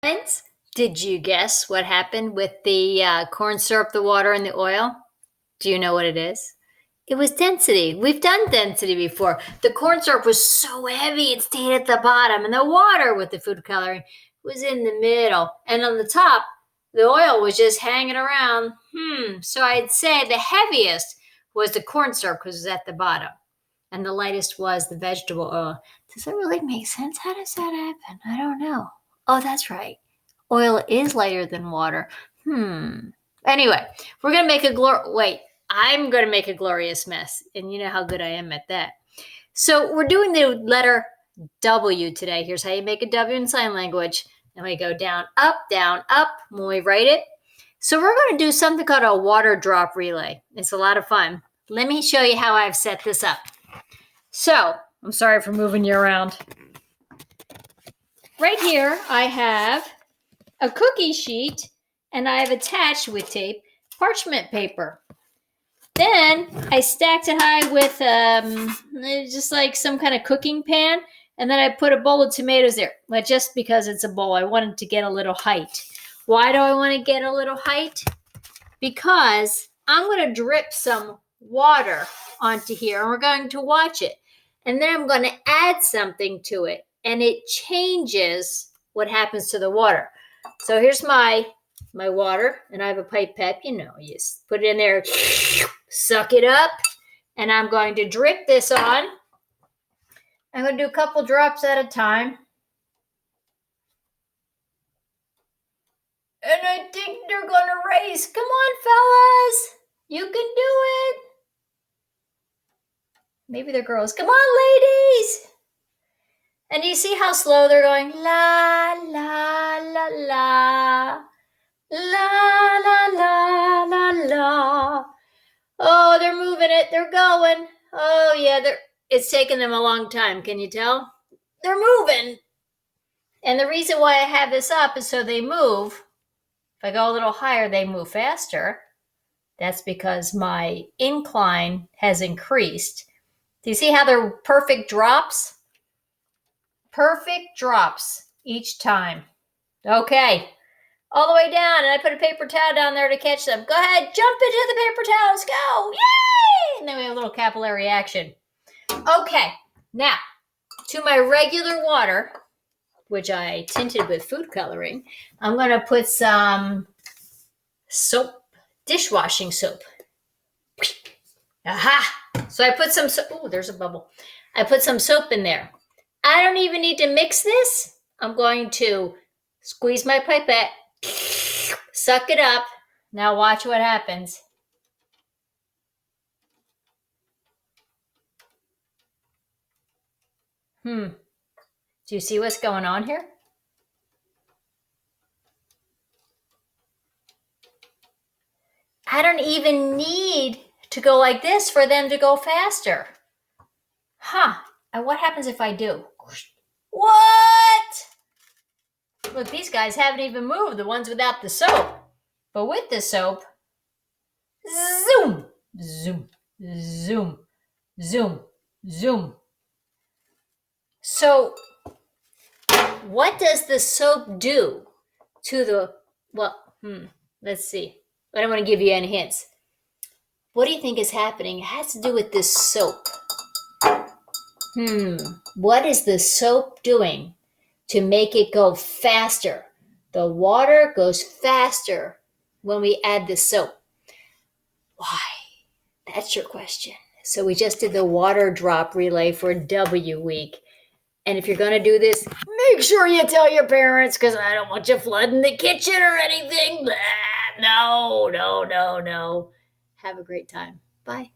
happens? Did you guess what happened with the corn syrup, the water, and the oil? Do you know what it is? It was density. We've done density before. The corn syrup was so heavy it stayed at the bottom, and the water with the food coloring was in the middle. And on the top, the oil was just hanging around. So I'd say the heaviest was the corn syrup because it was at the bottom. And the lightest was the vegetable oil. Does that really make sense? How does that happen? I don't know. Oh, that's right. Oil is lighter than water. Anyway, we're going to make I'm going to make a glorious mess. And you know how good I am at that. So we're doing the letter W today. Here's how you make a W in sign language. And we go down, up when we write it. So we're going to do something called a water drop relay. It's a lot of fun. Let me show you how I've set this up. So, I'm sorry for moving you around. Right here, I have a cookie sheet, and I have attached with tape parchment paper. Then I stacked it high with just like some kind of cooking pan, and then I put a bowl of tomatoes there. But just because it's a bowl, I wanted to get a little height. Why do I want to get a little height? Because I'm going to drip some water onto here, and we're going to watch it. And then I'm going to add something to it, and it changes what happens to the water. So here's my water, and I have a pipette. You just put it in there, suck it up, and I'm going to drip this on. I'm going to do a couple drops at a time. And I think they're going to race. Come on, fellas. You can do it. Maybe they're girls. Come on, ladies. And do you see how slow they're going? La, la, la, la. La, la, la, la, la. Oh, they're moving it. They're going. Oh, yeah. It's taking them a long time. Can you tell? They're moving. And the reason why I have this up is so they move. If I go a little higher, they move faster. That's because my incline has increased. Do you see how they're perfect drops? Perfect drops each time. Okay. All the way down, and I put a paper towel down there to catch them. Go ahead, jump into the paper towels. Go. Yay! And then we have a little capillary action. Okay. Now, to my regular water, which I tinted with food coloring, I'm going to put some soap, dishwashing soap. Aha! So I put some soap. Oh, there's a bubble. I put some soap in there. I don't even need to mix this. I'm going to squeeze my pipette, suck it up. Now watch what happens. Do you see what's going on here? I don't even need to go like this for them to go faster. And what happens if I do? What? Look, these guys haven't even moved, the ones without the soap. But with the soap, zoom, zoom, zoom, zoom, zoom. So, what does the soap do to the, let's see. I don't want to give you any hints. What do you think is happening? It has to do with this soap. What is the soap doing to make it go faster? The water goes faster when we add the soap. Why? That's your question. So we just did the water drop relay for W week. And if you're going to do this, make sure you tell your parents because I don't want you flooding the kitchen or anything. No. Have a great time. Bye.